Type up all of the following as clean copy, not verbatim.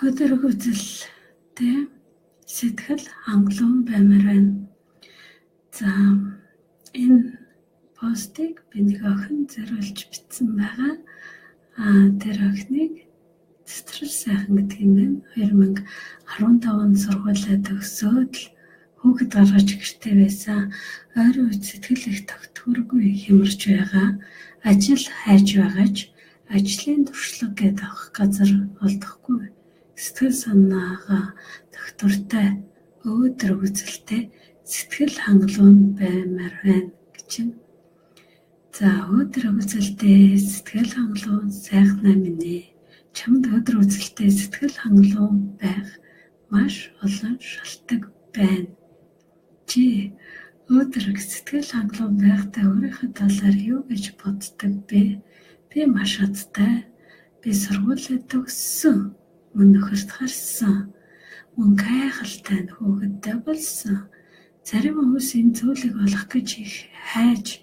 Өдөр үзэлтэй сэтгэл хангалуун баймаар байна. За энэ постыг би нэг охин зориулж бичсэн байгаа. Тэр охиныг Цэцэрлэг сайхан гэдэг юм байна. 2015 онд сургуулаа төгсөөд л хүүхэд гаргаж гэртээ байсан. Ойрын үед сэтгэл их тогтворгүй хямарч байгаа. Ажил хайж байгаач ажлын туршлага гэдэг авах газар олдохгүй. Сэтгэл санаагаа тогтвортой өөдрөг үзэлтэй сэтгэл хангалуун баймаар байна гэж юм. За өөдрөг үзэлтэй сэтгэл хангалуун сайхнаа минь ээ. Чамд өдөр үзэлтэй сэтгэл хангалуун байх маш олон шалтгаан байна. Чи өдрөг сэтгэл хангалуун байхдаа өөрийнхөө талаар юу гэж боддог бэ? Би маш азтай. Би сургуулаа төгссөн. Мөн нөхөрт харсан. Мөн гайхалтай хүүхэдтэй болсон. Зарим хүмүүс энэ зүйлийг олох гэж их хайж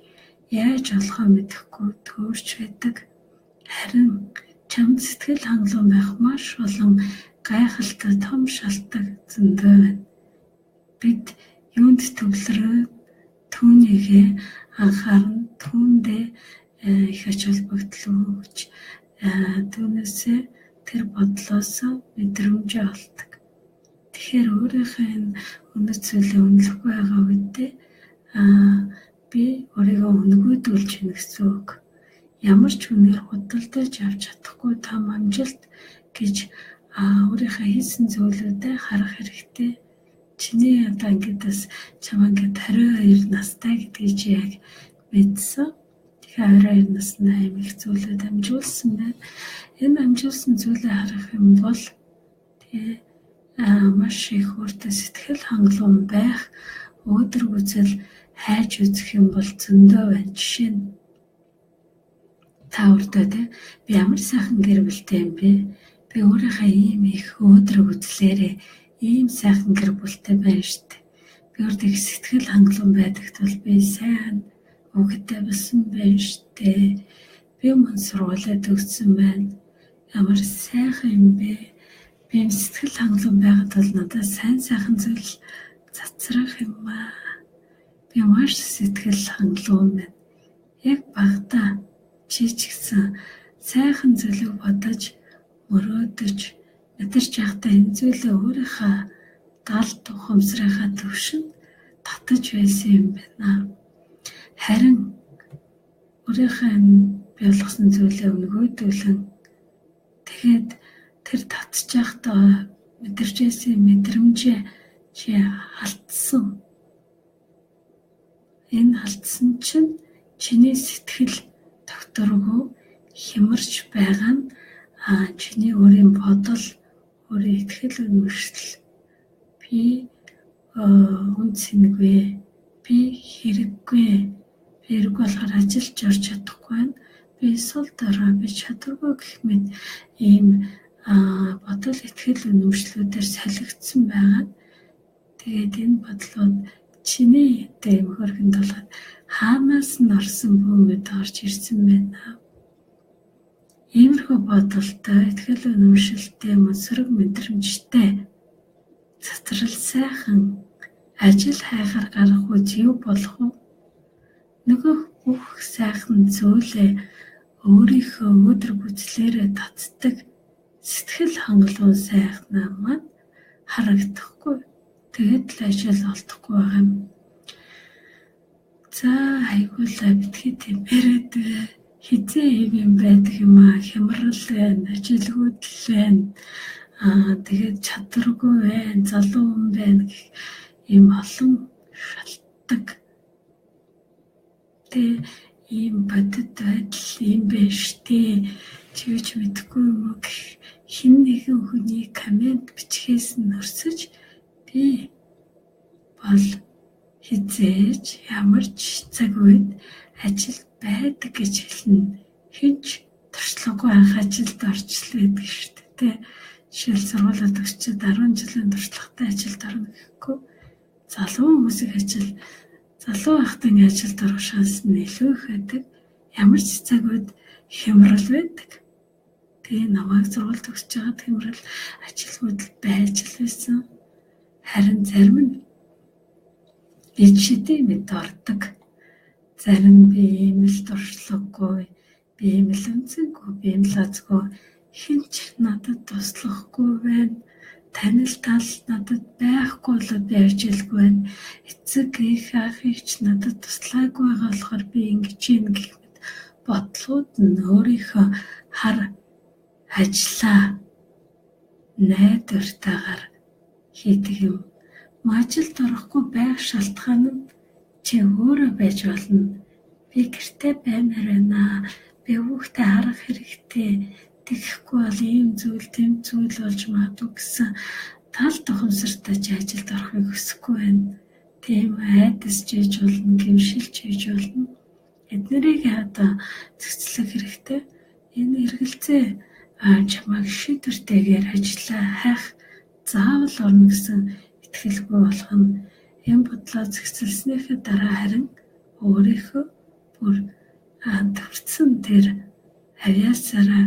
яаж олохоо мэдэхгүй төөрч байдаг. Харин чамд сэтгэл хангалуун байх маш олон гайхалтай том шалтгаан зөндөө байна. Бид юунд төвлөрөө түүнийгээ анхаарна, түүндээ их ач холбогдол өгч түүнээсээ тэр бодлоос мэдрэмжээ олдог. Тэгэхээр өөрийнхөө энэ үнэт зүйлээ үнэлэх байгаа үедээ би өөрийгөө үнгүйдүүлж гэнэ гэсэн үг. Ямар ч үнээр худалдаж авч чадахгүй том амжилт гэж өөрийнхөө хийсэн зүйлүүдэд харах хэрэгтэй. Чиний одоо ингээд бас чамаа ингээд 22 настай гэдгийг чи яг мэдсэн. Тэгэхээр 22 насны аим их зүйлүүд амжуулсан байна. Энэ амжуулсан зүйлээ харах юм бол маш их өөртөө сэтгэл хангалуун байх, өөдрөг үзэл хайж үзэх юм бол зөндөө байна. Жишээ нь та өөртөө би ямар сайхан гэр бүлтэй юм бэ? Би өөрийнхөө ийм их өөдрөг үзлээрээ ийм сайхан гэр бүлтэй байна шүү дээ. Би өөртөө сэтгэл хангалуун байдагт бол би сайн хүүхэдтэй болсон байна шүү дээ. Би мөн сургуулаа төгссөн байна. Ямар сайхан юм бэ? Би сэтгэл хангалуун байгаад бол надад сайхан зүйл цацрах юм аа. Би маш сэтгэл хангалуун байна. Яг багтаа чи ч гэсэн сайхан зүйлийг бодож мөрөөдөж мэдэрч явахдаа энэ зүйлээ өөрийнхөө галт ухамсарынхаа төвшөнд татаж байсан юм байна. Харин өөрийнхөө бий болгосон зүйлээ өнгөөдүүлэн тэгээд тэр татж явахдаа мэдэрч байсан мэдрэмжээ чи алдсан. Энэ алдсан чинь чиний сэтгэл тогтворгүй хямарч байгаа нь чиний өөрийн бодол, өөрийн итгэл үнэмшил. Би үнцэнгүй, би хэрэггүй, би хэрэг болохоор ажиллаж орж чадахгүй байна. Би сул дорой, би чадваргүй гэх мэт ийм бодол, итгэл үнэмшлүүдээр солигдсон байгаа. Тэгээд энэ бодлууд чиний дэм хөргөнд болоод хаанаас нь орсон бүүмэд орж ирсэн байна. Иймэрхүү бодолтой, итгэл үнэмшилтэй, мөсрөг мэдрэмжтэй, цэцэрлэг сайхан ажил хайхаар гарах үе юу болох вэ? Нөгөө бүх сайхан зүйлээ өөрийнхөө өөдрөг үзлээрээ татдаг сэтгэл хангалуун сайхнаа маань харагдахгүй. Тэгээд л ажил олдохгүй байгаа юм. За хайгуулаа битгий тэмээрэд хизээ юм байдаг юм аа. Хямрал байна, ажилгүйдэл байна. Тэгээд чадваргүй байна, залуу хүн байна гэх ийм олон шалтгаан. Тэгээд ийм бодит байдал юм байна штэ. Чи ч мэдэхгүй юм уу гэх хин нэгэн хүний коммент бичгээс нь өрсөж би бол хизээж ямар ч цаг үед ажил байдаг гэж хэлнэ. Хинч туршлагагүй анх ажилд орж л байдаг шүү дээ. Жишээл сургуулаа төгсчихэд 10 жилийн туршлагатай ажилд орно гэхгүй. Залуу хүмүүсийн залуу байхдаа ажилд орох шанс нь илүү их байдаг. Ямар ч цаг үед хямрал байдаг. Тэгээ намайг сургууль төгсөж байгаа тэмрэл ажил хөдөл байж л байсан. Харин зарим нь ичдээ мэд ордог. Зарим би ийм л туршлагагүй, би ийм л үнцэнгүй, би ийм л азгүй, хинч надад туслахгүй байна. Танил тал надад байхгүй болоод би ажилгүй байна. Эцэг их ах ихч надад туслаагүй байгаа болохоор би ингэж юм гэх мэт бодлогууд нь өөрийнхөө хар ажиллаа найдвартайгаар хийдэг юм. Ажилд орохгүй байх шалтгаан нь чи өөрөө байж болно. Би гэртээ баймаар байна. Би хүүхдээ харах хэрэгтэй. Тэгэхгүй бол ийм зүйл, тэм зүйл болж магадгүй гэсэн тал тухамсартай ажилд орохыг хүсэхгүй байна. Тийм айдас жийж болно, гэмшилж хийж болно. Эднэрийг одоо зохицлох хэрэгтэй. Энэ эргэлзээ чамайг шийдвэртэйгээр ажиллаа хайх заавал орно гэсэн итгэлгүй болох нь энэ бодлоо зохицолснийхээ дараа харин өөрийнхөө бүр төвцөн тэр авьяасаараа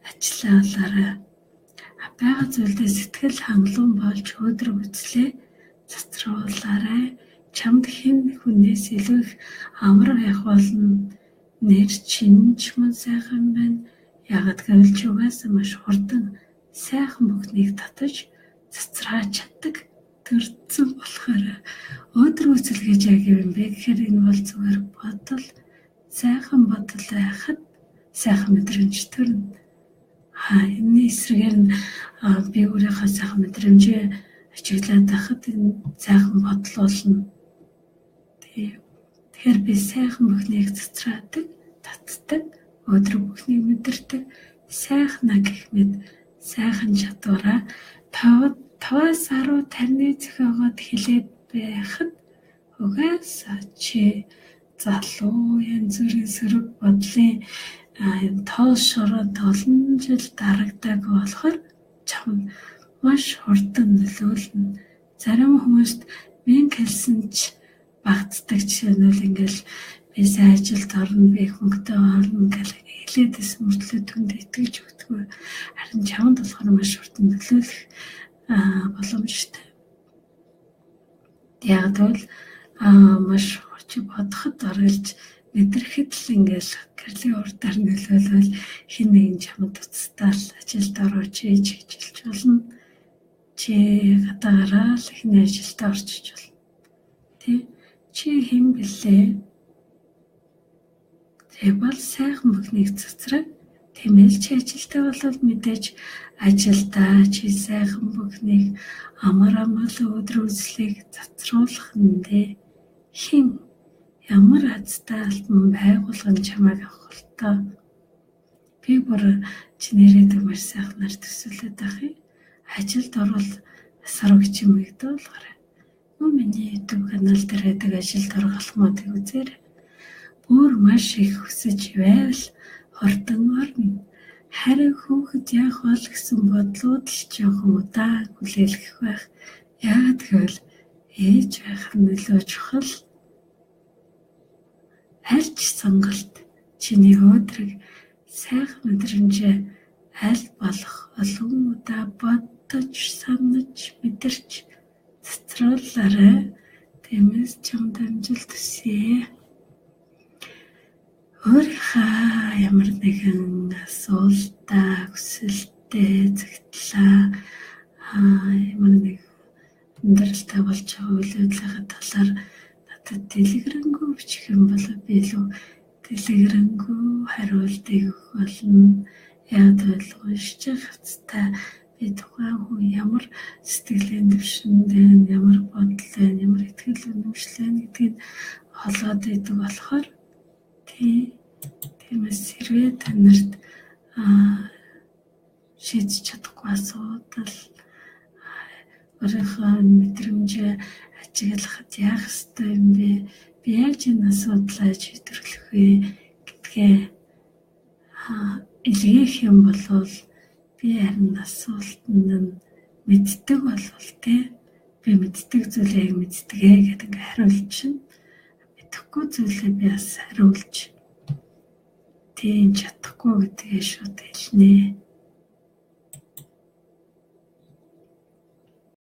ажиллаалаарай. Бага зүйлдээ сэтгэл хангалуун болж өдрөг үзлээ цацруулаарай. Чамд хэн хүнээс илүү их амар байх болно. Нэр чинч мөн сайхан байна. Ягд гэвэл ч угаасаа маш хурдан сайхан бүхнийг татаж цацрааж чаддаг төрцөн болохоор өдрөг үзэл гэж яг юм бэ гэхээр энэ бол зүгээр бодол, сайхан бодол байхад сайхан мэдрэмж төрнө. Энэ эсрэгээр нь би өөрийнхөө сайхан мэдрэмжээ ажиглаад байхад энэ сайхан бодол болно. Тэгэхээр би сайхан бүхнийг цацраадаг, татдаг, өдрөг бүхнийг мэдэрдэг, сайхнаа гэх мэт сайхан чадвараа 5-10 тарны зохиогоод хэлээд байхад угаасаа чи залуу янз бүрийн сөрөг бодлын тоол шороод олон жил дарагдаг болохоор чам маш хурдан нөлөөлнө. Зарим хүмүүст мен хэлсэн ч багтдаг жишээ нь бол ингээл би сайн ажилд орно, би хөнгөтэй орно гэх хэлээдээс мөртлөө түнд итгэж өгдөг. Харин чамд болохоор маш хурдан нөлөөлөх боломжтой. Яг бол маш чи бодоход оролж мэдрэхэд л ингээл гэрлийн урдаар нөлөөлөл хин нэгэн чамд туцтаал ажилд орооч гэж хэлж болно. Чи гадаагаараа л ихний ажилд орчиж болно. Тэ чи хэн блэ? Тэг бол сайхан бүхнийг цацраг. Тэмээл чи ажилтай болол мэдээж ажилдаа чи сайхан бүхнийг амар өдөр үзлийг цацруулах нь хин ямар азтай алтан байгуулгын чамайг авах л тоо. Би бүр чинээрээ маш сайхнаар төсөөлөд байх. Ажилд орвол сарвч юм игдүүлгээр. Миний YouTube канал дээр байдаг ажилд орох алхмуудыг үзээрэй. Бүр маш их хүсэж байвал хурдан орно. Харин хүүхэд яах бол гэсэн бодлууд л жоохон удаан хүлээлгэх байх. Яг тэгвэл ээж байх нөлөө чухал. Аль ч сонголт чиний өдрөг сайхан мэдрэмжээ аль болох олон удаа бодож, санаж, мэдэрч цацруулаарай. Тиймээс чамд амжилт хүсье. Өөрийнхөө ямар нэгэн асуултаа, хүсэлтээ, загтлаа ямар нэг өндөрлөлтэй болж байгаа үйл явдлын талаар надад дэлгэрэнгүй бичих юм бол би илүү дэлгэрэнгүй хариултыг өгөх болно. Яг л уншиж хавцтай би тухайн хүн ямар сэтгэлийн төвшөнд байна, ямар бодол байна, ямар итгэл үнэмшил байна гэдгийг олоод идэг болохоор тиймээс хэрвээ та нарт шийдэж чадахгүй асуудал өөрийнхөө мэдрэмжээ ажиглахад яах ёстой юм бэ? Би яаж энэ асуудлаа шийдвэрлэх вэ гэдгээ илгээх юм бол би харин асуултанд нь мэддэг болвол би мэддэг зүйлээ мэддэгэ гэдэг ингээ хариулчихна. Мэдхгүй зүйлээ би бас хариулж тийм чадахгүй гэдгээ шууд хэлнэ.